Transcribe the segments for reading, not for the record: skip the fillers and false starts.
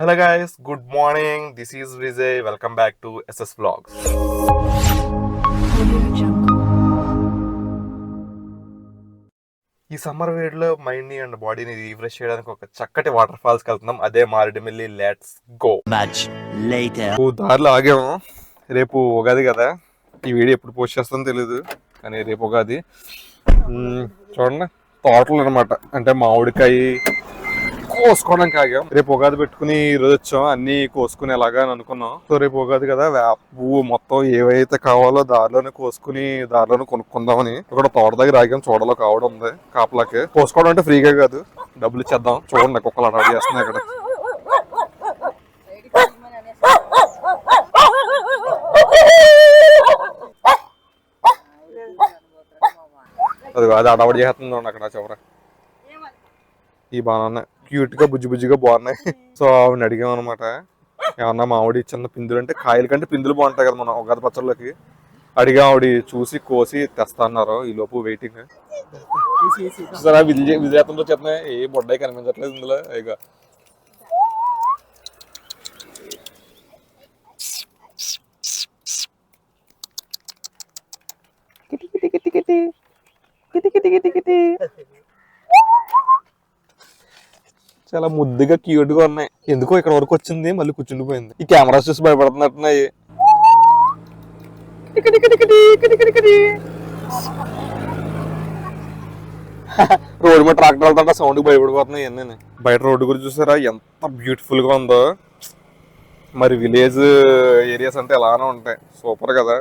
Hello guys, good morning. This is Vijay. Welcome back to SS Vlogs. ఈ summer వేడిలో మైండ్ని and బాడీని refresh చేయడానికి ఒక చక్కటి వాటర్ ఫాల్స్కి వెళ్తున్నాం. అదే మారేడుమిల్లి. Let's go. దారిలో ఆగాము. రేపు ఉగాది కదా, ఈ వీడియో ఎప్పుడు పోస్ట్ చేస్తానో తెలీదు, కానీ రేపు ఉగాది. చూడండి, తోటలు అనమాట. అంటే మామిడికాయ కోసుకోవడానికి ఆగాం. రేపు ఉగాది పెట్టుకుని ఈ రోజు వచ్చాం, అన్ని కోసుకుని ఎలాగా అని అనుకున్నాం. సో రేపు ఉగాది కదా, వేపు మొత్తం ఏవైతే కావాలో దారిలోనే కోసుకుని దారిలోనే కొనుక్కుందామని ఇక్కడ తోట దగ్గర ఆగాం. చూడలో కావడం ఉంది కాపలాకి. కోసుకోవడం అంటే ఫ్రీగా కాదు, డబ్బులు ఇచ్చేద్దాం. చూడండి కుక్కలు అడాడి చేస్తున్నాయి ఇక్కడ. అది అడవడి చేస్తుంది అక్కడ చివర. ఈ బాగా క్యూట్ గా బుజ్జి బుజ్జిగా బాగున్నాయి. సో ఆవిడని అడిగాం అనమాట, ఏమన్నా మామిడి చిన్న పిందులు అంటే, కాయల కంటే పిందులు బాగుంటాయి కదా మనం ఉగాది పచ్చళ్ళకి. అడిగా, ఆవిడ చూసి కోసి తెస్తా అన్నారు. ఈ లోపు వెయిటింగ్. సరే విజేతంతో చెప్తున్నాయి, ఏ బొడ్డాయి కనిపించట్లేదు ఇందులో. ఇక చాలా ముద్దుగా క్యూట్ గా ఉన్నాయి. ఎందుకో ఇక్కడ వరకు వచ్చింది, మళ్ళీ కూర్చుండిపోయింది. ఈ కెమెరాస్ చూసి భయపడుతున్నట్టున్నాయి. రోడ్డు మీద ట్రాక్టర్ వెళ్తా సౌండ్ భయపడిపోతున్నాయి అన్నీ. బయట రోడ్డు గురించి చూసారా ఎంత బ్యూటిఫుల్ గా ఉందో. మరి విలేజ్ ఏరియాస్ అంటే ఎలానే ఉంటాయి, సూపర్ కదా.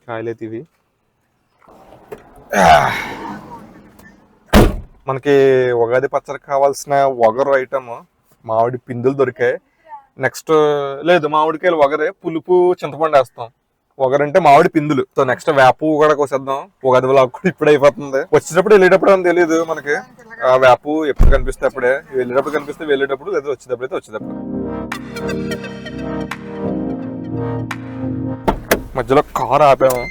కాయలైతే ఇవి మనకి ఉగాది పచ్చడికి కావాల్సిన వగరు ఐటమ్ మామిడి పిందులు దొరికాయి. నెక్స్ట్ లేదు, మామిడికాయలు వగరే, పులుపు చింతపండు వేస్తాం. వగరంటే మామిడి పిందులు. సో నెక్స్ట్ వేపు కూడా కోసేద్దాం. ఉగాది బ్లాగ్ కూడా ఇప్పుడు అయిపోతుంది. వచ్చేటప్పుడు వెళ్ళేటప్పుడు అని తెలియదు మనకి. వేపు ఎప్పుడు కనిపిస్తే అప్పుడే, వెళ్ళేటప్పుడు కనిపిస్తే వెళ్ళేటప్పుడు, లేదా వచ్చేటప్పుడు అయితే వచ్చేటప్పుడు. మధ్యలో కారు ఆపాము,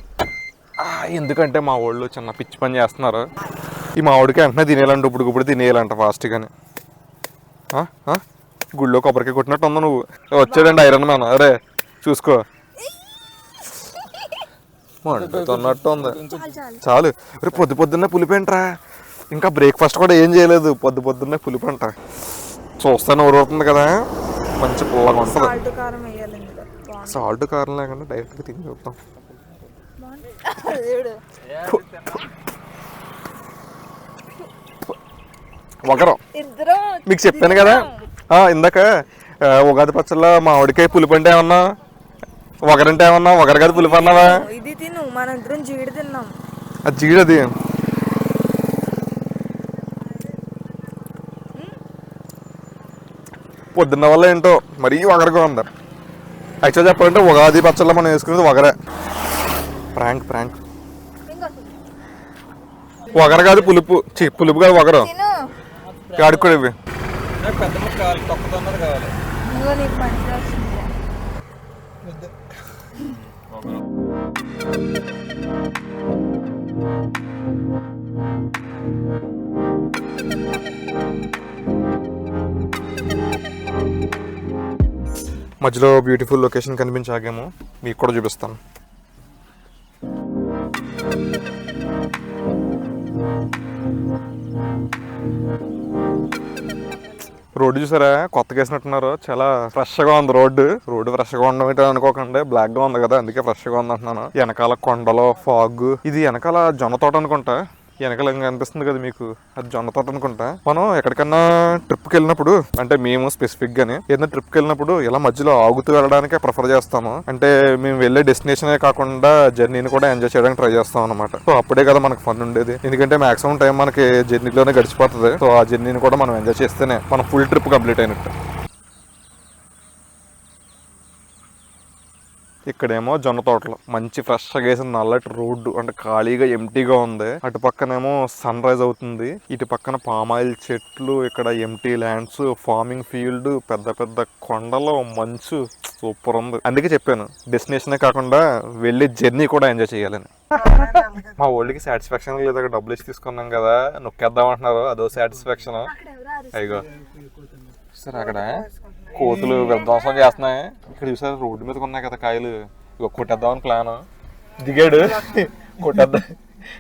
ఎందుకంటే మా వాళ్ళు చిన్న పిచ్చి పని చేస్తున్నారు. ఈ మామిడికి వెంటనే తినేయాలంట, ఇప్పుడు తినేయాలంట ఫాస్ట్ గాని. గుళ్ళో కొబ్బరికాయ కొట్టినట్టు ఉందా నువ్వు. వచ్చాడండి ఐరన్ మ్యాన్. అరే చూసుకో, మండుతున్నట్టు ఉంది. చాలు. రేపు పొద్దున్నే పులిపేంట్రా, ఇంకా బ్రేక్ఫాస్ట్ కూడా ఏం చేయలేదు. పొద్దున్నే పులిపంట. చూస్తాను ఊరుతుంది కదా, మంచి పుల్లగా ఉంటుంది. సాల్ట్ కారం లేకుండా డైరెక్ట్గా తిని చూద్దాం. వగరం మీకు చెప్పాను కదా ఇందాక, ఉగాది పచ్చళ్ళ మామిడికాయ పులిపంటే ఏమన్నా, వగరంటే ఏమన్నా, వగర కాదు పులిపి అన్నావా. అది జీడది. పొద్దున్న వల్ల ఏంటో మరీ వగరగా ఉంది. యాక్చువల్ చెప్పాలంటే ఉగాది పచ్చళ్ళ మనం వేసుకునేది వగరే. ప్రాంక్ వగర కాదు పులుపు, పులుపు కాదు వగరు. ఆడుకోడు ఇవి. మధ్యలో బ్యూటిఫుల్ లొకేషన్ కనిపించాగేమో, మీకు కూడా చూపిస్తాను. రోడ్డు చూసారా, కొత్తగా వేసినట్టున్నారు. చాలా ఫ్రెష్ గా ఉంది రోడ్డు ఫ్రెష్ గా ఉండడం ఏంటో అనుకోకండి, బ్లాక్ గా ఉంది కదా అందుకే ఫ్రెష్ గా ఉంది అంటున్నాను. వెనకాల కొండలో ఫాగ్. ఇది వెనకాల జొన్న తోట అనుకుంటా. వెనకాల ఇంకా అనిపిస్తుంది కదా మీకు, అది జొన్న తోట అనుకుంటా. మనం ఎక్కడికన్నా ట్రిప్కి వెళ్ళినప్పుడు, అంటే మేము స్పెసిఫిక్ గానే ఏదైనా ట్రిప్కి వెళ్ళినప్పుడు ఇలా మధ్యలో ఆగుతూ వెళ్ళడానికే ప్రిఫర్ చేస్తాము. అంటే మేము వెళ్ళే డెస్టినేషనే కాకుండా జర్నీని కూడా ఎంజాయ్ చేయడానికి ట్రై చేస్తాం అనమాట. సో అప్పుడే కదా మనకు ఫన్ ఉండేది. ఎందుకంటే మాక్సిమం టైం మనకి జర్నీలోనే గడిచిపోతుంది. సో ఆ జర్నీని కూడా మనం ఎంజాయ్ చేస్తేనే మనం ఫుల్ ట్రిప్ కంప్లీట్ అయినట్టు. ఇక్కడేమో జొన్న తోటలు, మంచి ఫ్రెష్ గా వేసిన నల్లటి రోడ్డు, అంటే ఖాళీగా ఎంటీగా ఉంది. అటు పక్కనేమో సన్ రైజ్ అవుతుంది, ఇటు పక్కన పామాయిల్ చెట్లు, ఇక్కడ ఎంటీ ల్యాండ్స్, ఫార్మింగ్ ఫీల్డ్, పెద్ద పెద్ద కొండలు, మంచు, సూపర్ ఉంది. అందుకే చెప్పాను డెస్టినేషనే కాకుండా వెళ్ళే జర్నీ కూడా ఎంజాయ్ చేయాలని. మా ఓల్డ్కి సాటిస్ఫాక్షన్ లేదు, డబ్బులు ఇచ్చి తీసుకున్నాం కదా నొక్కేద్దాం అంటున్నారు, అదో సాటిస్ఫాక్షన్. అయ్యో సరే అక్కడ కోతులు విధ్వంసం చేస్తున్నాయి. ఇక్కడ చూసారు రోడ్డు మీద ఉన్నాయి కదా కాయలు, ఇక కొట్టేద్దామని ప్లాన్. దిగాడు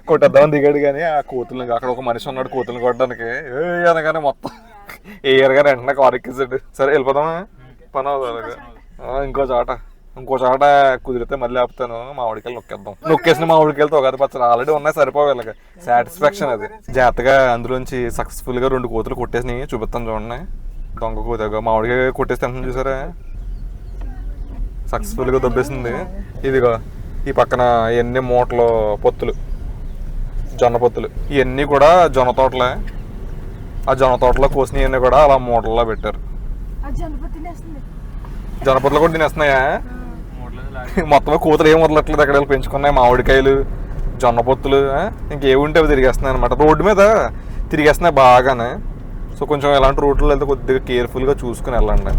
కొట్టేద్దామని దిగాడు, కానీ ఆ కోతులు అక్కడ ఒక మనిషి ఉన్నాడు కోతులు కొట్టడానికి. అనగానే మొత్తం ఏయర్గానే వెంటనే కారు ఎక్కించాడు. సరే వెళ్ళిపోదామా పని అవుతుంది. ఇంకో చాట కుదిరితే మళ్ళీ ఆపుతాను. మామిడికాయలు నొక్కేసిన మామిడికాయలతో ఒక పచ్చడి ఆల్రెడీ ఉన్నాయి, సరిపోవు వీళ్ళకి. సాటిస్ఫాక్షన్ అది. జాగ్రత్తగా అందులోంచి సక్సెస్ఫుల్ గా 2 కోతులు కొట్టేసి చూపిస్తాను చూడండి. దొంగ కోతగా మామిడికాయ కొట్టేసి తింటుంది చూసారా, సక్సెస్ఫుల్ గా దొబ్బేసింది. ఇదిగో ఈ పక్కన ఎన్ని మూటలు పొత్తులు, జొన్న పొత్తులు, ఇవన్నీ కూడా జొన్న తోటలే. ఆ జొన్న తోటలో కోసినవన్నీ కూడా అలా మూటల్లో పెట్టారు. జొన్నపొత్తులు కూడా తినేస్తున్నాయా? మొత్తం కోతులు ఏం వదలట్లేదు, అక్కడ పెంచుకున్నాయి మామిడికాయలు, జొన్న పొత్తులు, ఇంకేముంటే అవి తిరిగేస్తున్నాయి అనమాట. రోడ్డు మీద తిరిగేస్తున్నాయి బాగానే. సో కొంచెం ఎలాంటి రోడ్లు వెళ్తే కొద్దిగా కేర్ఫుల్గా చూసుకుని వెళ్ళండి.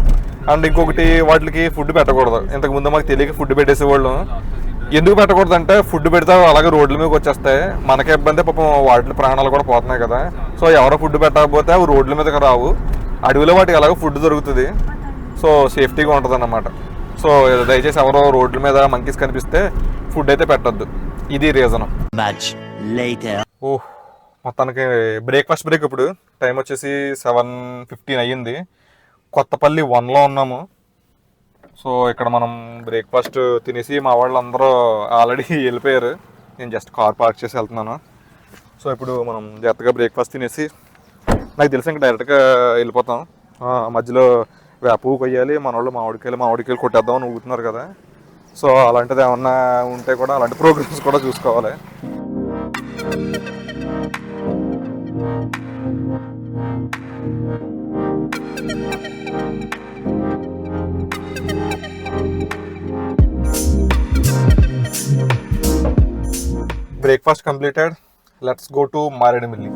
అండ్ ఇంకొకటి, వాటికి ఫుడ్ పెట్టకూడదు. ఇంతకుముందు మాకు తెలియక ఫుడ్ పెట్టేసేవాళ్ళు. ఎందుకు పెట్టకూడదు అంటే, ఫుడ్ పెడితే అలాగే రోడ్ల మీదకి వచ్చేస్తాయి, మనకే ఇబ్బంది, పాపం వాటి ప్రాణాలు కూడా పోతున్నాయి కదా. సో ఎవరో ఫుడ్ పెట్టకపోతే అవి రోడ్ల మీదకి రావు, అడవిలో వాటికి అలాగే ఫుడ్ దొరుకుతుంది. సో సేఫ్టీగా ఉంటుంది అన్నమాట. సో దయచేసి ఎవరో రోడ్ల మీద మంకీస్ కనిపిస్తే ఫుడ్ అయితే పెట్టద్దు. ఇది రీజన్. ఓహ్, మొత్తానికి బ్రేక్ఫాస్ట్ బ్రేక్. ఇప్పుడు టైం వచ్చేసి 7:15 అయ్యింది. కొత్తపల్లి 1లో ఉన్నాము. సో ఇక్కడ మనం బ్రేక్ఫాస్ట్ తినేసి మా వాళ్ళందరూ ఆల్రెడీ వెళ్ళిపోయారు. నేను జస్ట్ కార్ పార్క్ చేసి వెళ్తున్నాను. సో ఇప్పుడు మనం జాగ్రత్తగా బ్రేక్ఫాస్ట్ తినేసి, నాకు తెలిసి ఇంకా డైరెక్ట్గా వెళ్ళిపోతాం. మధ్యలో వేప కొయ్యాలి, మన వాళ్ళు మామిడికాయలు కొట్టేద్దామని ఊగుతున్నారు కదా. సో అలాంటిది ఏమన్నా ఉంటే కూడా అలాంటి ప్రోగ్రామ్స్ కూడా చూసుకోవాలి. Breakfast completed. Let's go to Maredumilli.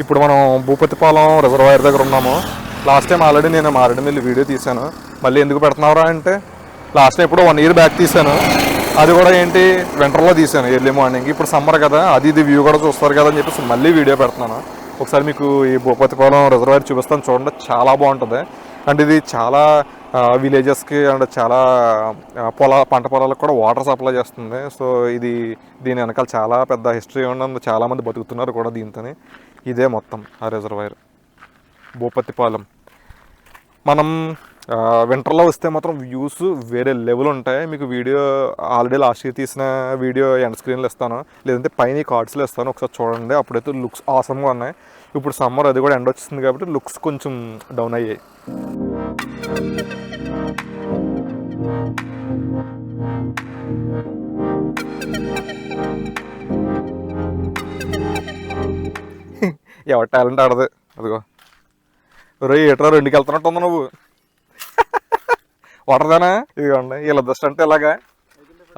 ఇప్పుడు మనం భూపతిపాలెం రిజర్వాయర్ దగ్గర ఉన్నాము. లాస్ట్ టైం ఆల్రెడీ నేను మారేడుమిల్లి వీడియో తీశాను. మళ్ళీ ఎందుకు పెడుతున్నారా అంటే, లాస్ట్ టైం ఎప్పుడో 1 year బ్యాక్ తీశాను. అది కూడా ఏంటి, వింటర్లో తీశాను, ఎర్లీ మార్నింగ్. ఇప్పుడు సమ్మర్ కదా, ఇది వ్యూ కూడా చూస్తారు కదా అని చెప్పేసి మళ్ళీ వీడియో పెడుతున్నాను. ఒకసారి మీకు ఈ భూపతిపాలెం రిజర్వాయర్ చూపిస్తాను చూడండి, చాలా బాగుంటుంది. అండ్ ఇది చాలా విలేజెస్కి అండ్ చాలా పంట పొలాలకు కూడా వాటర్ సప్లై చేస్తుంది. సో దీని వెనకాల చాలా పెద్ద హిస్టరీ ఉన్నది, చాలామంది బతుకుతున్నారు కూడా దీంతో. ఇదే మొత్తం ఆ రిజర్వాయర్ భూపతిపాలెం. మనం వింటర్లో వస్తే మాత్రం వ్యూస్ వేరే లెవెల్ ఉంటాయి. మీకు వీడియో ఆల్రెడీ లాస్ట్ ఇయర్ తీసిన వీడియో ఎండ్ స్క్రీన్లో ఇస్తాను, లేదంటే పైన కార్డ్స్లో ఇస్తాను, ఒకసారి చూడండి. అప్పుడైతే లుక్స్ ఆసమ్గా ఉన్నాయి. ఇప్పుడు సమ్మర్ అది కూడా ఎండ్ వచ్చింది కాబట్టి లుక్స్ కొంచెం డౌన్ అయ్యాయి. ఎవరి టాలెంట్ ఆడదు. అదిగో ఏట్రా 2కి వెళ్తున్నట్టు ఉంది నువ్వు. వాటర్దానా ఇదిగోండి. వీళ్ళ అంటే ఇలాగా,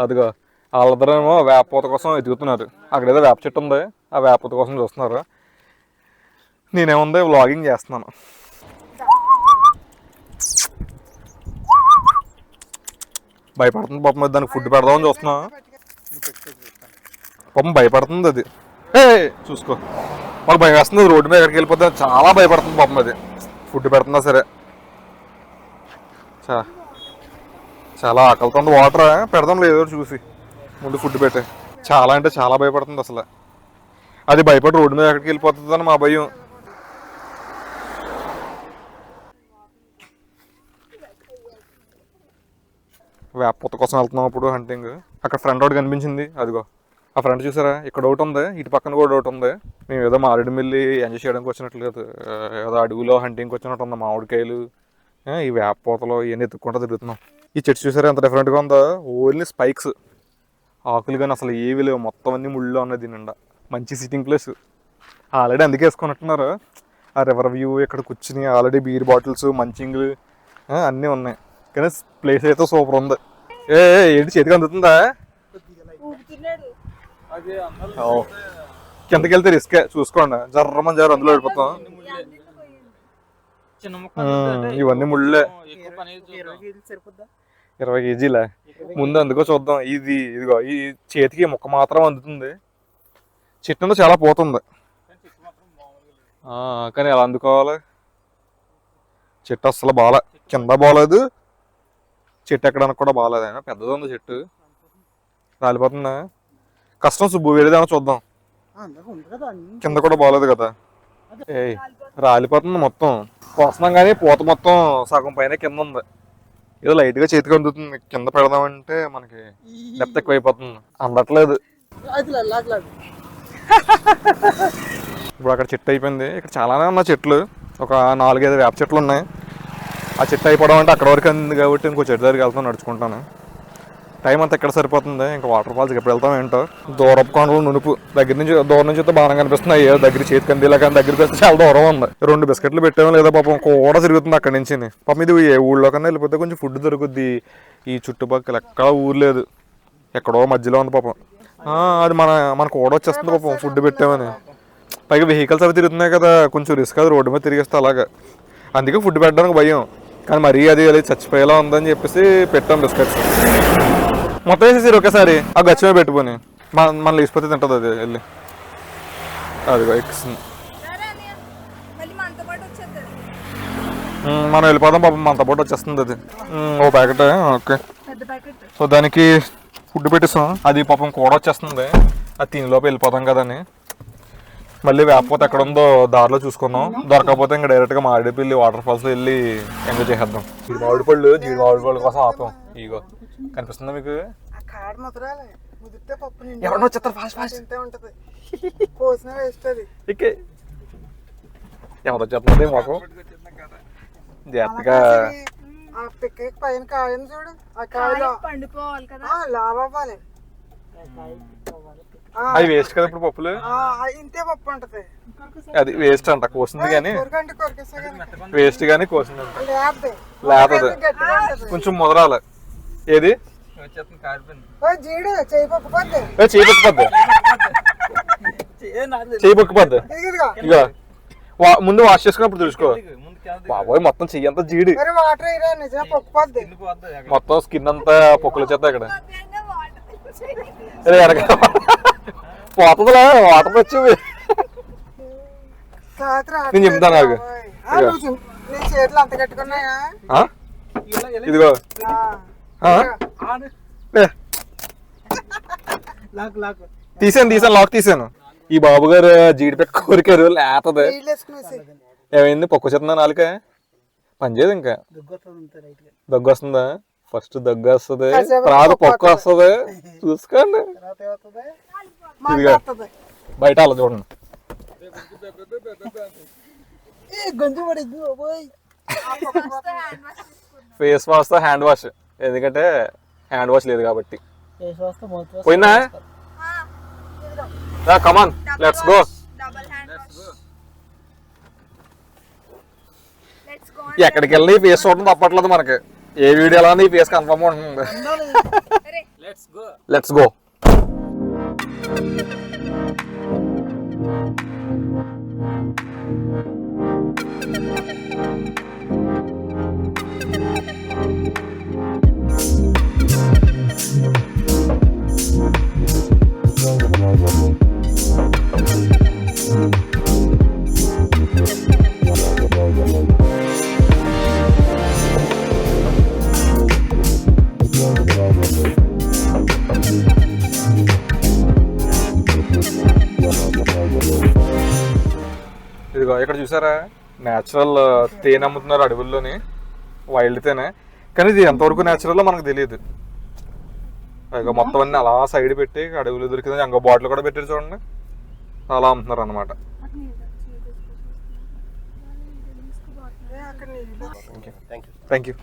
అదిగో వాళ్ళిద్దరేమో వేప పూత కోసం ఎదుగుతున్నారు. అక్కడేదో వేప చెట్టు ఉంది, ఆ వేప పూత కోసం చూస్తున్నారు. నేనేముంది వ్లాగింగ్ చేస్తున్నాను. భయపడుతుంది పాపం, దానికి ఫుడ్ పెడదామని చూస్తున్నా. పాపం భయపడుతుంది అది. చూసుకో, మాకు భయం వేస్తుంది. రోడ్డు మీద ఎక్కడికి వెళ్ళిపోతే చాలా భయపడుతుంది పాపం అది. ఫుడ్ పెడుతుందా సరే, చాలా ఆకలితుంది. వాటర్ పెడదాం లేదో చూసి ముందు ఫుడ్ పెట్టే. చాలా అంటే చాలా భయపడుతుంది అసలు. అది భయపడి రోడ్డు మీద ఎక్కడికి వెళ్ళిపోతుందని మా భయం. వేప పూత కోసం వెళ్తున్నాం ఇప్పుడు హంటింగ్. అక్కడ ఫ్రంట్ రోడ్ కనిపించింది, అదిగో ఆ ఫ్రంట్ చూసారా. ఇక్కడ ఒకటి ఉంది, ఇటు పక్కన కూడా ఒకటి ఉంది. మేము ఏదో మారేడుమిల్లి ఎంజాయ్ చేయడానికి వచ్చినట్లు కాదు, ఏదో అడవిలో హంటింగ్కి వచ్చినట్టు ఉంది. మామిడికాయలు, ఈ వేప పూతలు ఇవన్నీ ఎత్తుక్కుంటూ తిరుగుతున్నాం. ఈ చెట్టు చూసారా ఎంత డిఫరెంట్గా ఉందో. ఓన్లీ స్పైక్స్, ఆకులు కానీ అసలు ఏవి లేవు, మొత్తం అన్ని ముళ్ళు ఉన్నాయి దీని నిండా. మంచి సిట్టింగ్ ప్లేస్. ఆల్రెడీ అందుకే వేసుకున్నట్టున్నారు. ఆ రివర్ వ్యూ, ఇక్కడ కూర్చుని ఆల్రెడీ బీర్ బాటిల్స్, మంచింగ్లు అన్నీ ఉన్నాయి. కానీ ప్లేస్ అయితే సూపర్ ఉంది. ఏంటి చేతికి అందుతుందా? కిందకి వెళ్తే రిస్కే, చూసుకోండి. జర్రమని జర అందులో వెళ్ళిపోతాం. ఇవన్నీ ముళ్ళే. 20 కేజీలా ముందు అందుకో చూద్దాం. ఇదిగో ఈ చేతికి ముక్క మాత్రం అందుతుంది. చెట్టు చాలా పోతుంది. కానీ ఎలా అందుకోవాలి? చెట్టు అస్సలు బాగా కింద బాగలేదు, చెట్టు ఎక్కడానికి కూడా బాగాలేదు. అయినా పెద్దది ఉంది చెట్టు, రాలిపోతుందా? కష్టం సుబ్బు, వేరేదేమో చూద్దాం. కింద కూడా బాగలేదు కదా. రాలిపోతుంది మొత్తం. కోస్తున్నాం కానీ పూత మొత్తం సగం పైన కింద ఉంది. ఏదో లైట్గా చేతికి అందుతుంది. కింద పెడదామంటే మనకి డెప్త్ ఎక్కువ అయిపోతుంది, అందట్లేదు. ఇప్పుడు అక్కడ చెట్టు అయిపోయింది. ఇక్కడ చాలానే ఉన్నాయి చెట్లు, ఒక 4-5 వేప చెట్లు ఉన్నాయి. ఆ చెట్టు అయిపోవడం అంటే అక్కడ వరకు అంది కాబట్టి ఇంకో చెట్టు దగ్గరికి వెళ్తాను, నడుచుకుంటాను. టైం అంతా ఎక్కడ సరిపోతుంది. ఇంకా వాటర్ ఫాల్స్కి ఎప్పుడు వెళ్తాం ఏంటో. దూరపు కొండలు నునుపు దూరం నుంచి అయితే బాగా కనిపిస్తున్నాయి. దగ్గర చేతికి అందేలా, కానీ దగ్గరికి వస్తే చాలా దూరం ఉంది. 2 బిస్కెట్లు పెట్టాము లేదా పాపం కూడా తిరుగుతుంది అక్కడి నుంచి. పాపం ఇది ఏ ఊళ్ళో కన్నా వెళ్ళిపోతే కొంచెం ఫుడ్ దొరుకుద్ది. ఈ చుట్టుపక్కల ఎక్కడ ఊరు లేదు, ఎక్కడో మధ్యలో ఉంది పాపం. అది మన కూడా వచ్చేస్తుంది పాపం ఫుడ్ పెట్టామని. పైగా వెహికల్స్ అవి తిరుగుతున్నాయి కదా, కొంచెం రిస్క్. అది రోడ్డు మీద తిరిగేస్తే అలాగా, అందుకే ఫుడ్ పెట్టడానికి భయం. కానీ మరీ అది చచ్చిపోయేలా ఉందని చెప్పేసి పెట్టాం బిస్కెట్స్. మొత్తం వేసేసారు ఒకేసారి ఆ గచ్చి మీద పెట్టుకొని. మన లేచిపోతే తింటుంది అది వెళ్ళి. అదిగో ఎక్కిస్తుంది. మనం వెళ్ళిపోదాం పాపం, మనతో పాటు వచ్చేస్తుంది అది. ఓ ప్యాకెట్. ఓకే, సో దానికి ఫుడ్ పెట్టిస్తాం. అది పాపం కూడా వచ్చేస్తుంది, అది తినిలోపు వెళ్ళిపోతాం కదని. మళ్ళీ వేపపోతే ఎక్కడ ఉందో దారిలో చూసుకుందాం. దొరకకపోతే ఇంకా డైరెక్ట్గా మారేడుపల్లి వాటర్ ఫాల్స్ వెళ్ళి ఎంజాయ్ చేసేద్దాం. జీడి మామిడి పళ్ళు కోసం ఆపం. ఇగో కనిపిస్తుందా మీకు? ఎవరన్నా వచ్చేస్తారు ఫాస్ట్ ఫాస్ట్. ఎవరు వచ్చేస్తుంది మాకు జాగ్రత్తగా. అవి వేస్ట్ కదా ఇప్పుడు పప్పులు. అది వేస్ట్ అంట, కోసింది కానీ వేస్ట్ కానీ కోసింది అంట. లేకపోతే కొంచెం ముదరాలి. ఏది చేయి పొక్కిపోద్ది. ఇక ముందు వాష్ చేసుకున్నప్పుడు తెలుసుకో. బాబోయ్ మొత్తం చెయ్యి అంతా జీడి, మొత్తం స్కిన్ అంతా పొక్కులు వచ్చేస్తా ఇక్కడ. పోతుందిలే వాటర్ వచ్చింది. నేను చెప్తాను నాకు. ఇదిగో తీసాను లాక్ తీసాను. ఈ బాబు గారు జీడిపెట్ట కోరికారు, లేతది. ఏమైంది? పొక్కు చెప్తున్నా నాలుక పనిచేయదు. ఇంకా దగ్గు వస్తుందా? ఫస్ట్ దగ్గు వస్తుంది, తర్వాత పొక్కు వస్తుంది. చూసుకోండి. ఇదిగా బయట అలా చూడండి. ఫేస్ వాష్ తో హ్యాండ్ వాష్, ఎందుకంటే హ్యాండ్ వాష్ లేదు కాబట్టి. పోయిందా? Come on let's go. ఎక్కడికి వెళ్ళి ఫేస్ చూడడం తప్పట్లేదు మనకి. ఏ వీడియోలో ఈ ఫేస్ కన్ఫర్మ్ ఉంటుంది. Let's go. ఇదిగో ఇక్కడ చూసారా, న్యాచురల్ తేనె అమ్ముతున్నారు అడవుల్లోని, వైల్డ్ తేనె. కానీ ఇది ఎంతవరకు న్యాచురల్లో మనకు తెలియదు. ఇక మొత్తం అన్ని అలా సైడ్ పెట్టి అడవులు దొరికింది. ఇంకో బాటిల్ కూడా పెట్టారు చూడండి, అలా అమ్ముతున్నారు అన్నమాట. Thank you.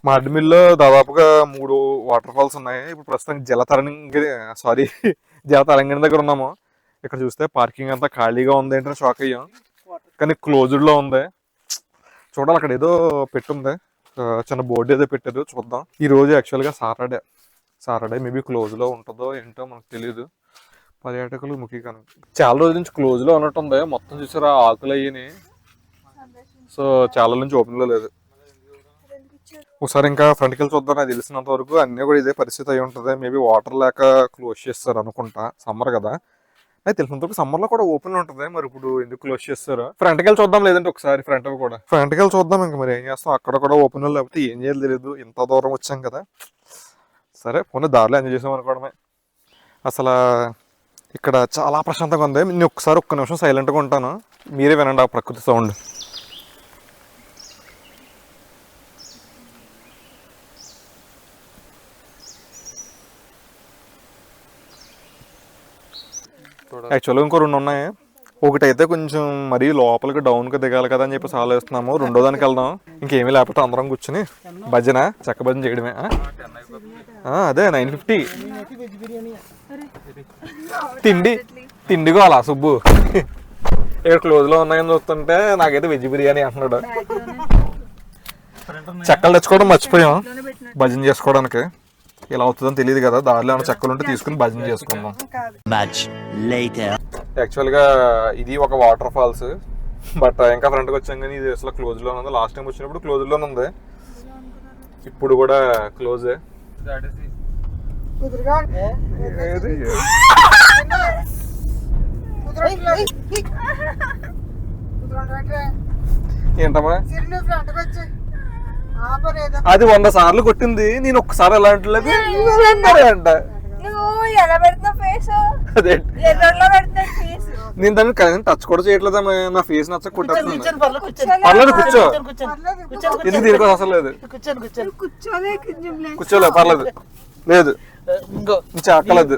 మా అడ్మిల్లో దాదాపుగా 3 వాటర్ ఫాల్స్ ఉన్నాయి. ఇప్పుడు ప్రస్తుతం జలతరంగిణి దగ్గర ఉన్నాము. ఇక్కడ చూస్తే పార్కింగ్ అంతా ఖాళీగా ఉంది ఏంటంటే షాక్ అయ్యాం. కానీ క్లోజ్డ్లో ఉంది. చూడాలి, అక్కడ ఏదో పెట్టుంది, చిన్న బోర్డు ఏదో పెట్టారు, చూద్దాం. ఈ రోజు యాక్చువల్గా సాటర్డే మేబీ క్లోజ్లో ఉంటుందో ఏంటో మనకు తెలియదు. పర్యాటకులు ముఖీకరణ చాలా రోజుల నుంచి క్లోజ్ లో ఉన్నట్టుంది. మొత్తం చూసారా ఆకులు అయ్యి. సో చాలా నుంచి ఓపెన్ లో లేదు. ఒకసారి ఇంకా ఫ్రంట్కి వెళ్ళి చూద్దాం. నాకు తెలిసినంత వరకు అన్నీ కూడా ఇదే పరిస్థితి అయి ఉంటుంది. మేబీ వాటర్ లేక క్లోజ్ చేస్తారు అనుకుంటా. సమ్మర్ కదా, అయితే తెలిసినంత వరకు సమ్మర్ లో కూడా ఓపెన్ ఉంటుంది. మరి ఇప్పుడు ఎందుకు క్లోజ్ చేస్తారు? ఫ్రంట్కి వెళ్ళి చూద్దాం, లేదంటే ఒకసారి ఫ్రంట్ కూడా ఫ్రంట్కి వెళ్ళి చూద్దాం. ఇంకా మరి ఏం చేస్తాం, అక్కడ కూడా ఓపెన్ లేకపోతే ఏం చేయాలి తెలియదు. ఇంత దూరం వచ్చాం కదా, సరే పోనీ దారిలో ఎంజాయ్ చేసాం అనుకోవడమే. అసలు ఇక్కడ చాలా ప్రశాంతంగా ఉంది. నేను ఒకసారి ఒక్క నిమిషం సైలెంట్గా ఉంటాను, మీరే వినండి ఆ ప్రకృతి సౌండ్. యాక్చువల్గా ఇంకో 2 ఉన్నాయి. ఒకటైతే కొంచెం మరీ లోపలికి డౌన్కి దిగాలి కదా అని చెప్పి ఆలోచిస్తున్నాము. రెండో దానికి వెళ్దాం. ఇంకేమీ లేకపోతే అందరం కూర్చుని భజన చెక్క భజన చేయడమే. అదే 950 తిండిగో అలా సుబ్బు ఇక్కడ క్లోజ్ లో ఉన్నాయని చూస్తుంటే నాకైతే వెజ్ బిర్యానీ అంటున్నాడు. చెక్కలు తెచ్చుకోవడం మర్చిపోయాం భజన చేసుకోవడానికి. ఇలా అవుతుందని తెలియదు కదా, దారిలో ఏమైనా చెక్కలు ఉంటే తీసుకుని భజన చేసుకుందాం. యాక్చువల్గా ఇది ఒక వాటర్ ఫాల్స్, బట్ ఇంకా ఫ్రంట్కి వచ్చాం కానీ ఇది అసలు క్లోజ్ లో ఉంది. లాస్ట్ టైం వచ్చినప్పుడు క్లోజ్ లోనే ఉంది, ఇప్పుడు కూడా క్లోజే. ఏంటమ్మా అది 100 సార్లు కొట్టింది, నేను ఒక్కసారి ఎలా అంటలేదు అంట. నేను దాన్ని టచ్ కూడా చేయట్లేదమ్మా, నా ఫేస్ నచ్చక కొట్టేస్తున్నాను. పర్లేదు కూర్చో, ఎందుకు దీనికోసం అసలు లేదు. కూర్చోలే పర్లేదు, లేదు అక్కలేదు.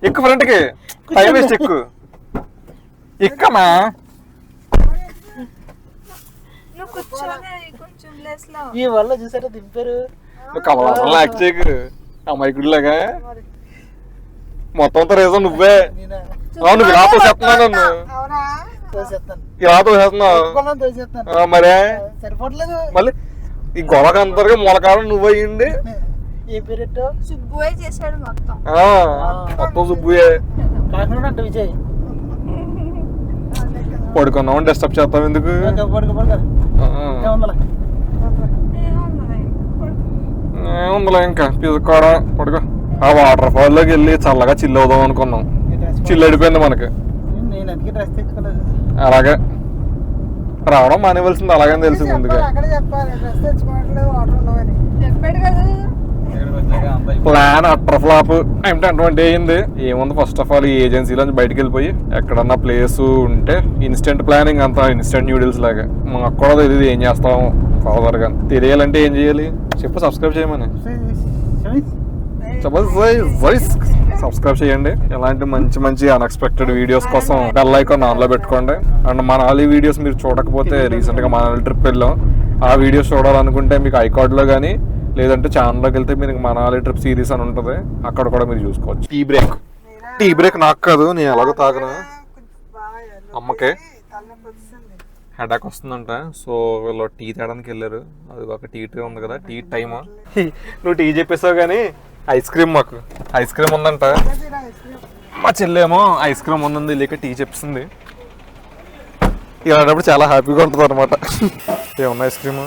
ఎక్కువ ఫ్రంట్కి టైం వేస్ట్, ఎక్కువ ఎక్కమా. చూసారా దింపారు అమ్మాయికుడిలాగా మొత్తం అంతా రీజన్ నువ్వే. నువ్వు ఇలా తోసేస్తున్నావు, నన్ను ఇలా తోసేస్తున్నావు. మరే మళ్ళీ ఈ గొడవకి అంతగా మూలకాలం నువ్వు అయ్యింది. మొత్తం సుబ్బుయే. పడుకున్నావు డిస్టర్బ్ చేస్తావు ఎందుకు? ఏముందిలే ఇంకా పిసుకోడా పడుకో. ఆ వాటర్ ఫాల్ లోకి వెళ్ళి చల్లగా చిల్ అవుదాం అనుకున్నాం, చిల్ అడిపోయింది మనకి. అలాగే రావడం మానేవలసింది, అలాగని తెలిసింది ముందుగా. ప్లాన్ అట్టర్ ఫ్లాప్ అంటే అయింది. ఏముంది, ఫస్ట్ ఆఫ్ ఆల్ ఈ ఏజెన్సీలో బయటకు వెళ్ళిపోయి ఎక్కడన్నా ప్లేస్ ఉంటే ఇన్స్టెంట్ ప్లానింగ్, అంతా ఇన్స్టెంట్ న్యూడిల్స్ లాగా. మాకు కూడా తెలియదు ఏం చేస్తాము ఫర్దర్ గా. తెలియాలంటే ఏం చేయాలి చెప్పు, సబ్స్క్రైబ్ చేయమని. సబ్స్క్రైబ్ చేయండి. ఇలాంటి మంచి మంచి అన్ఎక్స్పెక్టెడ్ వీడియోస్ కోసం బెల్ ఐకాన్ ఆన్ లో పెట్టుకోండి. అండ్ మనాలి వీడియోస్ మీరు చూడకపోతే, రీసెంట్ గా మనాలి ట్రిప్ వెళ్ళాం, ఆ వీడియోస్ చూడాలనుకుంటే మీకు ఐకార్డ్ లో కానీ లేదంటే ఛానల్లోకి వెళ్తే మీకు మనాలి ట్రిప్ సిరీస్ అని ఉంటుంది, అక్కడ కూడా మీరు చూసుకోవచ్చు. టీ బ్రేక్ నాకు కాదు, నేను ఎలాగో తాగను, అమ్మకే హెడాక్ వస్తుందంట. సో వీళ్ళు టీ తేడానికి వెళ్ళారు. అది ఒక టీ ట్రీ ఉంది కదా, టీ టైమ్. నువ్వు టీ చెప్పేసావు కానీ ఐస్ క్రీమ్, మాకు ఐస్ క్రీమ్ ఉందంట. మా చెల్లేమో ఐస్ క్రీమ్ ఉందండి లేక టీ చెప్తుంది. ఇలాంటప్పుడు చాలా హ్యాపీగా ఉంటుంది అనమాట. ఏమన్నా ఐస్ క్రీమ్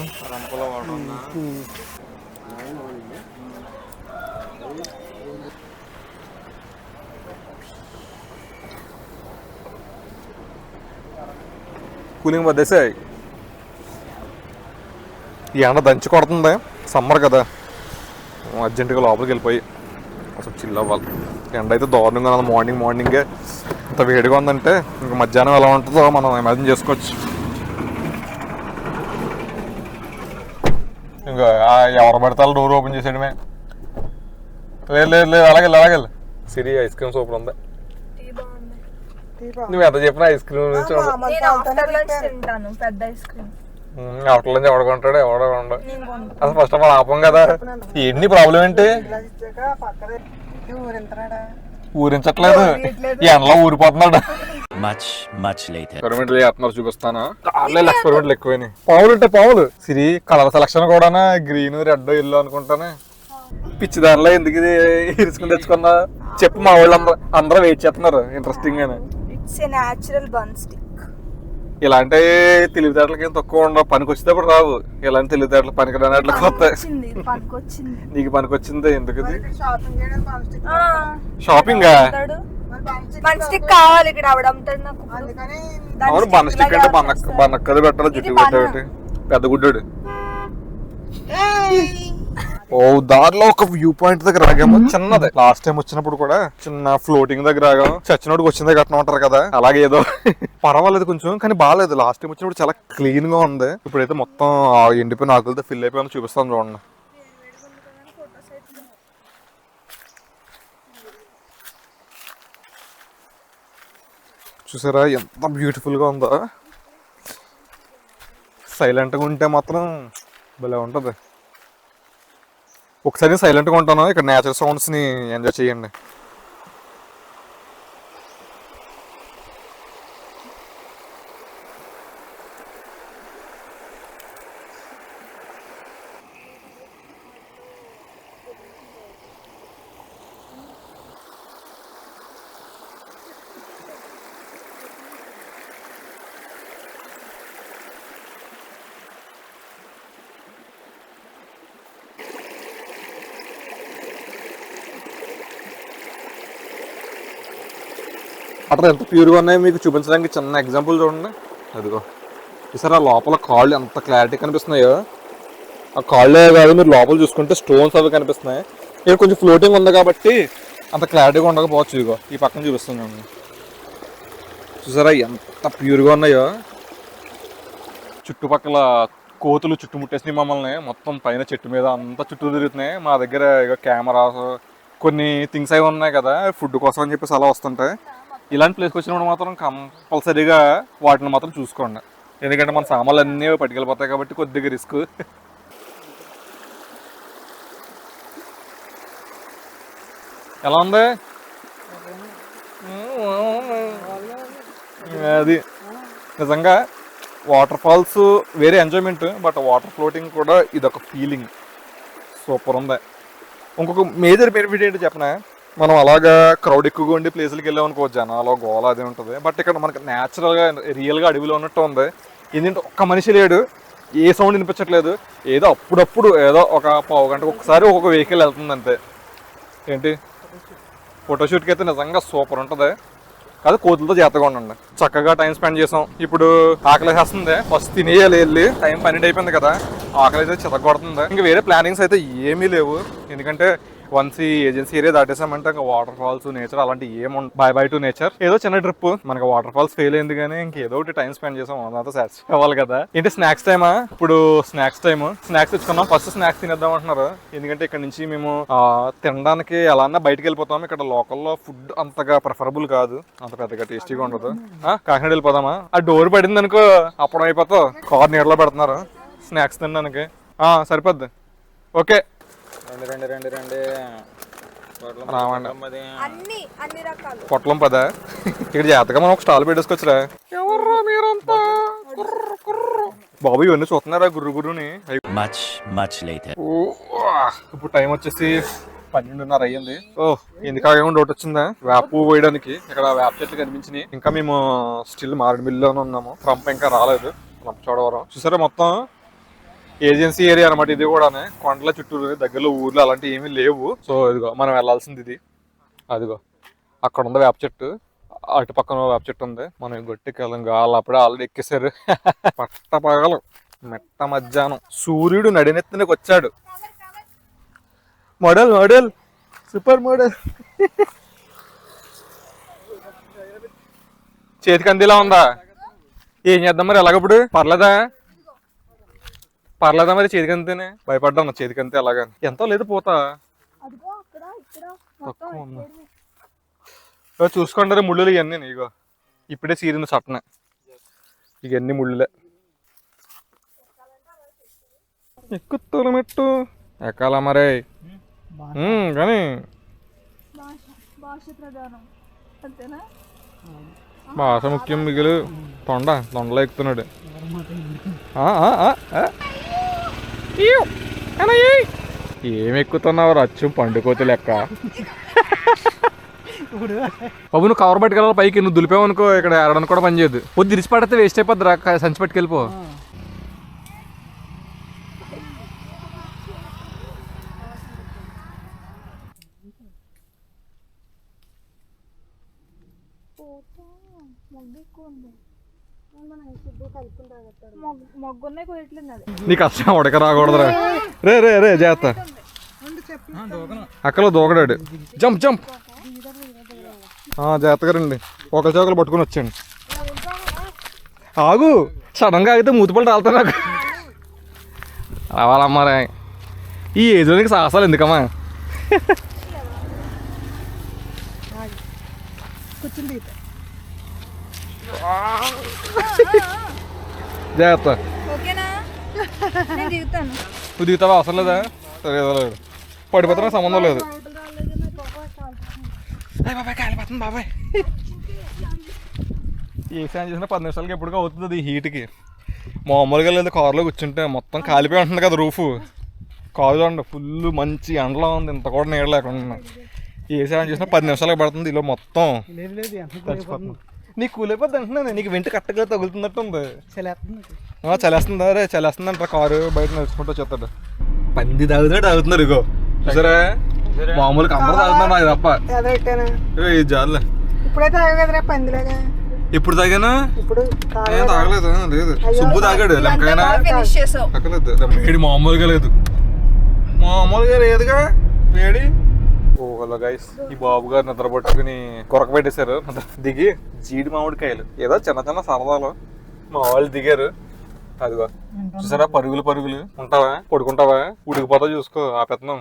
కూలింగ్ వద్దేసాయి. ఈ ఎండ దంచి కొడుతుంది, సమ్మర్ కదా, అర్జెంటుగా లోపలికి వెళ్ళిపోయి అసలు చిల్ అవ్వాలి. ఎండ అయితే దారుణంగా ఉంది. మార్నింగే ఇంత వేడిగా ఉందంటే ఇంకా మధ్యాహ్నం ఎలా ఉంటుందో మనం ఇమాజిన్ చేసుకోవచ్చు. ఇంకా ఎవరు పడతారు డోర్ ఓపెన్ చేసేయడమే. లేదు అలాగే సిరి ఐస్ క్రీమ్ సూపర్ ఉంది. నువ్వు ఎంత చెప్పినా ఐస్ క్రీమ్ నుంచి అవతల నుంచి ఎవడుకుంటాడు, ఎవడో ఉండవు. అసలు ఫస్ట్ ఆఫ్ ఆల్ ఆపం కదా. ఎన్ని ప్రాబ్లం ఏంటి, ఊరించట్లేదు, ఎండలో ఊరిపోతున్నాడు. ఎక్స్పెరిమెంట్లు చేస్తున్నారు, చూపిస్తాను. ఎక్స్పెరిమెంట్లు ఎక్కువైనాయి. పావులు ఉంటాయి, పావులు. సిరి కలర్ సెలక్షన్ కూడా గ్రీన్, రెడ్, ఎల్లో అనుకుంటానే. పిచ్చి దానిలో ఎందుకు ఇది ఇరుచుకుని తెచ్చుకున్నా. చెప్పు, మా వాళ్ళు అందరూ వెయిట్ చేస్తున్నారు ఇంట్రెస్టింగ్ గానే. It's a natural bun stick. ఇలాంటి తెలివితేటలకి ఏం తక్కువ ఉండవు, పనికి వచ్చేటప్పుడు రావు. ఇలాంటి తెలివితేటలు పనికి రానట్లు కొత్త. నీకు పనికి వచ్చింది ఎందుకు? షాపింగ్ బన్ స్టిక్ కావాలి ఇక్కడ, ఆవిడ అమ్ముతాడు నాకు. అవును, బన్ స్టిక్ అంటే బన్నక్కలు పెట్టాలి, జుట్టు పెట్టాలి, పెద్ద గుడ్డాడు. ఓ దారిలో ఒక వ్యూ పాయింట్ దగ్గర ఆగాము, చిన్నది. లాస్ట్ టైం వచ్చినప్పుడు కూడా చిన్న ఫ్లోటింగ్ దగ్గర ఆగాము. చచ్చినోడికి వచ్చిందే కట్నం ఉంటారు కదా, అలాగే ఏదో పర్వాలేదు కొంచెం, కానీ బాగాలేదు. లాస్ట్ టైం వచ్చినప్పుడు చాలా క్లీన్ గా ఉంది. ఇప్పుడైతే మొత్తం ఎండిపోయిన ఆకులతో ఫిల్ అయిపోయి చూపిస్తాను చూడండి. చూసారా ఎంత బ్యూటిఫుల్ గా ఉందో. సైలెంట్ గా ఉంటే మాత్రం భలే ఉంటది. ఒకసారి సైలెంట్గా ఉంటాను, ఇక్కడ నేచురల్ సౌండ్స్ని ఎంజాయ్ చేయండి. అట్లా ఎంత ప్యూర్గా ఉన్నాయో మీకు చూపించడానికి చిన్న ఎగ్జాంపుల్ చూడండి. అదిగో ఈసారి ఆ లోపల కాళ్ళు ఎంత క్లారిటీ కనిపిస్తున్నాయో. ఆ కాళ్ళే కాదు, మీరు లోపల చూసుకుంటే స్టోన్స్ అవి కనిపిస్తున్నాయి. ఇక్కడ కొంచెం ఫ్లోటింగ్ ఉంది కాబట్టి అంత క్లారిటీగా ఉండకపోవచ్చు. ఇదిగో ఈ పక్కన చూపిస్తున్నాను, చూసారా ఎంత ప్యూర్గా ఉన్నాయో. చుట్టుపక్కల కోతులు చుట్టుముట్టేసినాయి మమ్మల్ని, మొత్తం పైన చెట్టు మీద అంతా చుట్టూ తిరుగుతున్నాయి. మా దగ్గర ఇక కెమెరాస్ కొన్ని థింగ్స్ అవి ఉన్నాయి కదా, ఫుడ్ కోసం అని చెప్పేసి అలా వస్తుంటాయి. ఇలాంటి ప్లేస్కి వచ్చినప్పుడు మాత్రం కంపల్సరీగా వాటిని మాత్రం చూసుకోండి, ఎందుకంటే మన సామాన్లు అన్నీ పట్టుకెళ్ళిపోతాయి కాబట్టి కొద్దిగా రిస్క్. ఎలా ఉంది అది? నిజంగా వాటర్ ఫాల్స్ వేరే ఎంజాయ్మెంట్, బట్ వాటర్ ఫ్లోటింగ్ కూడా ఇదొక ఫీలింగ్. సూపర్ ఉంది. ఇంకొక మేజర్ బెనిఫిట్ ఏంటి చెప్పనా, మనం అలాగా క్రౌడ్ ఎక్కువగా ఉండి ప్లేసులకి వెళ్ళామనుకో, జనాలు గోల అదే ఉంటుంది. బట్ ఇక్కడ మనకి న్యాచురల్గా రియల్గా అడవిలో ఉన్నట్టు ఉంది. ఏంటంటే ఒక్క మనిషి లేడు, ఏ సౌండ్ వినిపించట్లేదు. ఏదో అప్పుడప్పుడు ఏదో ఒక పావు గంటకు ఒకసారి ఒక్కొక్క వెహికల్ వెళ్తుంది అంతే. ఏంటి ఫోటోషూట్కి అయితే నిజంగా సూపర్ ఉంటుంది. కాదు కోతులతో జాగ్రత్తగా ఉండండి. చక్కగా టైం స్పెండ్ చేసాం. ఇప్పుడు ఆకలి వేస్తుంది, ఫస్ట్ తినేయాలి వెళ్ళి. టైం 12 అయిపోయింది కదా, ఆకలి అయితే చితగొడుతుంది. ఇంకా వేరే ప్లానింగ్స్ అయితే ఏమీ లేవు, ఎందుకంటే వన్స్ ఈ ఏజెన్సీ ఏరియా దాటేసామంటే ఇంకా వాటర్ ఫాల్స్, నేచర్ అలాంటి ఏముంది. By to nature. ఏదో చిన్న ట్రిప్, మనకి వాటర్ ఫాల్స్ ఫెయిల్ అయింది కానీ ఇంకేదో ఒకటి టైం స్పెండ్ చేసాం, అదంతా సాటిస్ఫై అవ్వాలి కదా. ఏంటి స్నాక్స్ టైమా? ఇప్పుడు స్నాక్స్ టైమ్. స్నాక్స్ తెచ్చుకున్నాం, ఫస్ట్ స్నాక్స్ తినేద్దాం అంటున్నారు. ఎందుకంటే ఇక్కడ నుంచి మేము తినడానికి ఎలా అన్నా బయటకు వెళ్ళిపోతాం. ఇక్కడ లోకల్లో ఫుడ్ అంతగా ప్రిఫరబుల్ కాదు, అంత పెద్దగా టేస్టీగా ఉండదు. కాకినాడ వెళ్ళిపోదామా? ఆ డోర్ పడింది అనుకో అప్పుడు అయిపోతావు. కార్ నీడలో పెడుతున్నారు స్నాక్స్ తినడానికి. సరిపోద్ది. ఓకే రండి రండి రండి పొట్లం పదా. ఇక్కడ జాగ్రత్తగా మనం ఒక స్టాల్ పెట్టేసుకోవచ్చురా. ఎవర్రా మీరంతా? బాబు ఇవన్నీ చూస్తున్నారా గుర్రు గుర్రుని? ఇప్పుడు టైం వచ్చేసి 12:30 అయ్యింది. ఎందుకు ఆగకుండా డౌట్ వచ్చిందా? వేప పువ్వు వేయడానికి ఇక్కడ వేప చెట్లు కనిపించినాయి. ఇంకా మేము స్టిల్ మారేడుమిల్లిలోనే ఉన్నాము, ట్రంప్ ఇంకా రాలేదు. రంపచోడవరం చూసారా, మొత్తం ఏజెన్సీ ఏరియా అనమాట. ఇది కూడా కొండల చుట్టూరు, దగ్గరలో ఊర్లు అలాంటివి ఏమీ లేవు. సో ఇదిగో మనం వెళ్ళాల్సింది ఇది. అదిగో అక్కడ ఉంది వేప చెట్టు, అటు పక్కన వేప చెట్టు ఉంది. మనం గొట్టెక్కెళ్ళం, గాలి అప్పుడే ఆల్రెడీ ఎక్కేశారు. పట్ట పగలు మెట్ట మధ్యాహ్నం సూర్యుడు నడినెత్తునకి వచ్చాడు. Model model super model. చేతికి అందేలా ఉందా? ఏం చేద్దాం మరి ఎలాగప్పుడు? పర్లేదా మరి చేతికంతేనే భయపడ్డా ఉన్నా. చేతికంతే అలాగా ఎంతో లేదు పోతా తక్కువ. చూసుకోండి ముళ్ళు ఇవన్నీ. ఇగో ఇప్పుడే సీరింది చట్టన, ఇవన్నీ ముళ్ళులే. ఎక్కుతులు మెట్టు ఎక్కాలా మరే, కానీ భాష ముఖ్యం. మిగిలి తొండలో ఎక్కుతున్నాడు. ఏమి ఎక్కుతున్నావు? రచ్చు పండుకోత లెక్క. బాబు నువ్వు కవర్ పట్టుకెళ్ళాలి పైకి, నువ్వు దులిపావు అనుకో ఇక్కడ ఎరడానికి కూడా పని చేయదు. పొద్దు ఇరిచి పడితే వేస్ట్ అయిపోద్ది రా, సంచి పట్టుకెళ్ళిపో. నీకు అసలు ఉడక రాకూడదురా. రే రే రే చేస్తా. అక్కలో దూకడాడు. Jump jump. జాగ్రత్తగా రండి, ఒకరి చోకలు పట్టుకుని వచ్చాను. ఆగు, సడన్గా ఆగితే మూతిపళ్ళు రాలుతా నాకు. రావాలమ్మారా, ఈ ఏజ్లో నీకు సాహసాలు ఎందుకమ్మా? జాగ్రత్త. నువ్వు దిగుతావా? అవసరం లేదా? సరే లేదు, పడిపోతున్నా సంబంధం లేదు. బాబాయ్ ఏ ఫ్యాన్ చేసినా 10 నిమిషాలకి ఎప్పుడుగా అవుతుంది ఈ హీట్కి. మామూలుగా లేదు, కారులో కూర్చుంటే మొత్తం కాలిపోయి ఉంటుంది కదా రూఫ్. కారు చూడండి ఫుల్ మంచి ఎండలో ఉంది, ఇంత కూడా నీడ లేకుండా. ఏ ఫ్యాన్ చేసినా 10 నిమిషాలకి పడుతుంది, ఇలా మొత్తం నీకు కూలిపోద్ది అంటున్నాను. నీకు వెంట కట్టగా తగులుతున్నట్టు ఉంది. చలేస్తుందా? రే చలేస్తుంది అంటారా, కారు బయట నడుచుకుంటూ వచ్చేస్తాడు. పంది తాగుతున్నారు ఇగో చూసారా, మామూలుగా అందరూ తాగుతున్నారు నాకు తప్ప. జాలే ఇప్పుడు తాగాను, తాగలేదు. లేదు సుబ్బు తాగాడు, లెక్కైనా తాగలేదు. వేడి మామూలుగా లేదు, మామూలుగా లేదుగా వేడి. ఓ గైస్, ఈ బాబు గారు నిద్ర పట్టుకుని కొరక పెట్టేశారు. దిగి జీడి మామిడికాయలు ఏదో చిన్న చిన్న సరదాలు మా వాళ్ళు దిగారు. అదిగో చూసారా, పరుగులు పరుగులు. ఉంటావా? పడుకుంటావా? ఉడికిపోతా చూసుకో. ఆపేస్తున్నాం.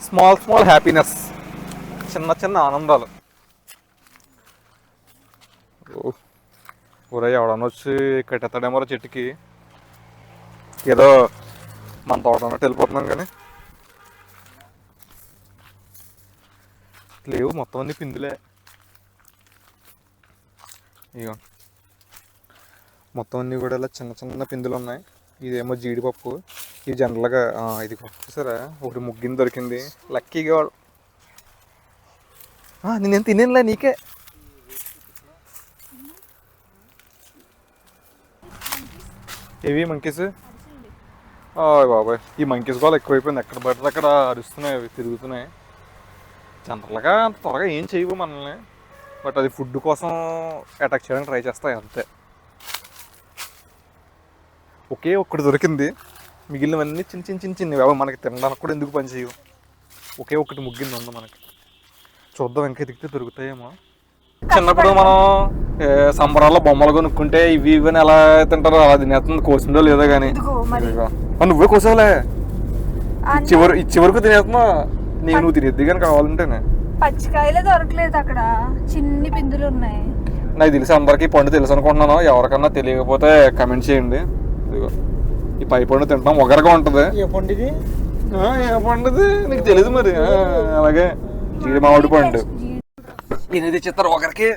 స్మాల్ స్మాల్ హ్యాపీనెస్, చిన్న చిన్న ఆనందాలు. ఊరే ఎవడన్నా వచ్చి కట్టేస్తాడేమో చెట్టుకి. ఏదో మన తోట అన్నట్టు వెళ్ళిపోతున్నాం కానీ లేవు, మొత్తం అన్ని పిందులే. ఇగో మొత్తం అన్నీ కూడా ఇలా చిన్న చిన్న పిందులు ఉన్నాయి. ఇదేమో జీడిపప్పు. ఇది జనరల్గా ఇది చూసారా, ఒకటి ముగ్గిని దొరికింది లక్కీగా. నేనేం తినేనులే, నీకే. ఏవి మంకీస్? బాబాయ్, ఈ మంకీస్ కూడా ఎక్కువైపోయింది. ఎక్కడ పడితే అక్కడ అరుస్తున్నాయి, అవి తిరుగుతున్నాయి. జనరల్గా అంత త్వరగా ఏం చేయవు మనల్ని, బట్ అది ఫుడ్ కోసం అటాక్ చేయడానికి ట్రై చేస్తాయి అంతే. ఒకే ఒక్కటి దొరికింది, మిగిలినవన్నీ చిన్న చిన్న చిన్న చిన్నవి. అవి మనకి తినడానికి కూడా ఎందుకు పని చేయవు. ఒకే ఒక్కటి ముగ్గింది ఉంది మనకి. చూద్దాం ఇంకా ఎదిగితే దొరుకుతాయేమో. చిన్నప్పుడు మనం సంబరాల్లో బొమ్మలు కొనుక్కుంటే ఇవి ఇవన్నీ ఎలా తింటారో అలా తినేస్తుంది. కోసిందో లేదో కానీ నువ్వే కోసావులే, ఇచ్చే వరకు తినేస్తున్నా. నువ్వు తినేద్ది కానీ కావాలంటేనే. పచ్చికాయలే దొరకలేదు అక్కడ, చిన్ని పిందులు ఉన్నాయి. నాకు తెలిసి అందరికీ పండు తెలుసు అనుకుంటున్నాను. ఎవరికన్నా తెలియకపోతే కమెంట్ చేయండి. ఇదిగో ఈ పై పండు తింటాం, ఒగరగా ఉంటుంది. ఏ పండుది నీకు తెలీదు మరి. అలాగే జీడి మామిడి పండు ఇది చెత్తారు ఒకరికి.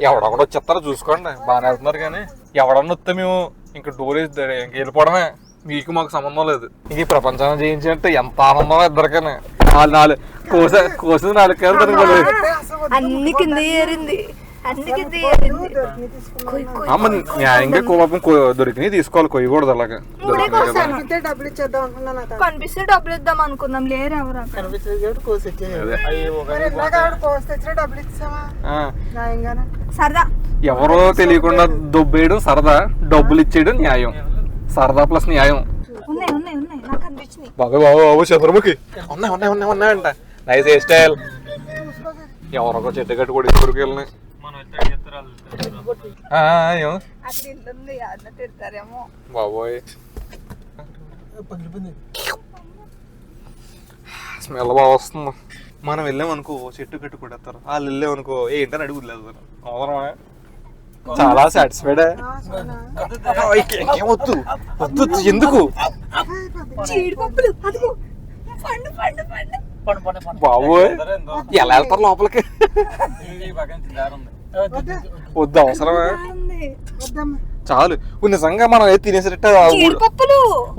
ఎవడొకడు వచ్చేస్తారో చూసుకోండి, బాగానే వెళ్తున్నారు. కానీ ఎవడన్నా వస్తే మేము ఇంక డోర్ వేసి ఇంక వెళ్ళిపోవడమే. మీకు మాకు సంబంధం లేదు. ఇంక ఈ ప్రపంచాన్ని జయించినట్టు ఎంత ఆనందం ఇద్దరికైనా. నాలుగు కోసింది 4 కాయలు అన్ని కింద ఏరింది. న్యాయంగా కోపం దొరికినాయి తీసుకోవాలి, కొయ్యకూడదు అలాగా. కనిపిస్తే డబ్బులు ఇద్దాం అనుకున్నాం, లేరు ఎవరు. సరదా ఎవరో తెలియకుండా దొబ్బేయడం సరదా, డబ్బులు ఇచ్చేయడం న్యాయం. సరదా ప్లస్ న్యాయం. బాబు బాబు బాబు చంద్రముఖి ఉన్నాయంట. Nice hair style. ఎవరొక చెట్టు కట్టు కూడా ఇద్దరికి వెళ్ళినాయి. బాబోయ్ స్మెల్ బాగా వస్తుంది. మనం వెళ్ళామనుకో చెట్టు కట్టు కొడేస్తారు, వాళ్ళు వెళ్ళామనుకో ఏంటని అడుగు వదిలేస్తారు. అవసరమా? చాలా సాటిస్ఫైడ్. వద్దు వద్దు, ఎందుకు బాబోయ్ ఎలా వెళ్తారు లోపలికి? వద్దు అవసరమా? చాలు నిజంగా మనం ఏది తినేసేట జీడిపప్పులు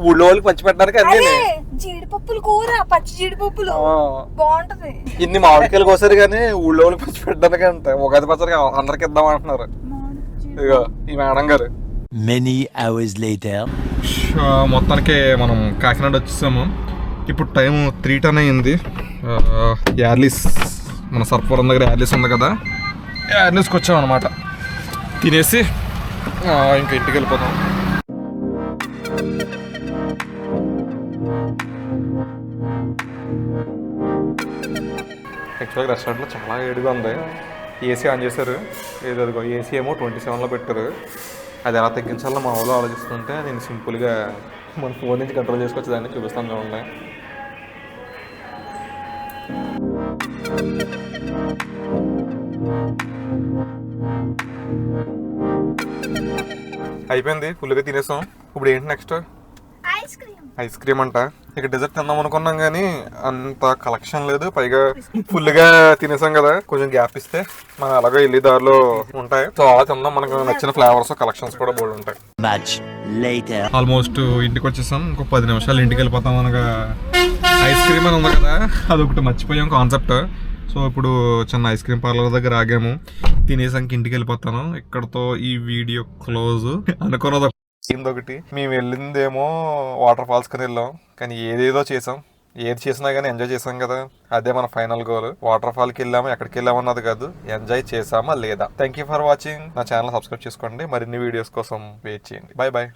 ఊళ్ళో వాళ్ళకి పంచి పెట్టడానికి అన్నీ అదే జీడిపప్పులు కూర పచ్చి జీడిపప్పులు బాగుంటది. ఇన్ని మామిడికాయలు కోసారు కానీ ఊళ్ళో వాళ్ళకి పంచి పెట్టడానికి అంట ఉగాది పచ్చడి అందరికి ఇద్దాం అంటున్నారు ఇగో ఈ మేడం గారు. Many hours later. మొత్తానికి మనం కాకినాడ వచ్చేసాము. ఇప్పుడు టైం 3:10 అయింది. యార్లీస్ మన సర్పవరం దగ్గర యార్లీస్ ఉంది కదా, యార్లీస్కి వచ్చాం అనమాట. తినేసి ఇంకా ఇంటికి వెళ్ళిపోతాం. యాక్చువల్గా రెస్టారెంట్లో చాలా వేడిగా ఉంది. ఏసీ ఆన్ చేశారు, ఏదో ఏసీ ఏమో 27లో పెట్టారు. అది ఎలా తగ్గించాలో మా ఊళ్ళో ఆలోచిస్తుంటే నేను సింపుల్గా మన ఫోన్ నుంచి కంట్రోల్ చేసుకోవచ్చు, దాన్ని చూపిస్తాను చూడండి. అయిపోయింది, ఫుల్గా తినేసాం. ఇప్పుడు ఏంటి నెక్స్ట్? ఐస్ క్రీమ్ అంట. ఇక డెజర్ట్ తిందాం అనుకున్నాం కానీ అంత కలెక్షన్ లేదు, పైగా ఫుల్గా తినేసాం కదా, కొంచెం గ్యాప్ ఇస్తే మనం అలాగే వెళ్ళి దారిలో ఉంటాయి. సో అలా తిందాం, మనకు నచ్చిన ఫ్లేవర్స్ కలెక్షన్స్ కూడా బోర్డు ఉంటాయి. ఆల్మోస్ట్ ఇంటికి వచ్చేసాం. ఇంకో 10 నిమిషాలు ఇంటికి వెళ్ళిపోతాం. అనగా ఐస్ క్రీమ్ అని ఉంది కదా, అదొకటి మర్చిపోయాం కాన్సెప్ట్. సో ఇప్పుడు చిన్న ఐస్ క్రీమ్ పార్లర్ దగ్గర ఆగాము, తినేసాక ఇంటికి వెళ్ళిపోతాను. ఇక్కడతో ఈ వీడియో క్లోజ్. అనుకున్నది ఒకటి, మేము వెళ్ళిందేమో వాటర్ ఫాల్స్ కని వెళ్ళాం, కానీ ఏదేదో చేసాం. ఏది చేసినా కానీ ఎంజాయ్ చేసాం కదా, అదే మన ఫైనల్ గోల్. వాటర్ ఫాల్కి వెళ్ళాము, ఎక్కడికి వెళ్ళాము అన్నది కాదు, ఎంజాయ్ చేసామా లేదా. Thank you for watching. నా ఛానల్ సబ్స్క్రైబ్ చేసుకోండి, మరిన్ని వీడియోస్ కోసం వెయిట్ చేయండి. Bye bye.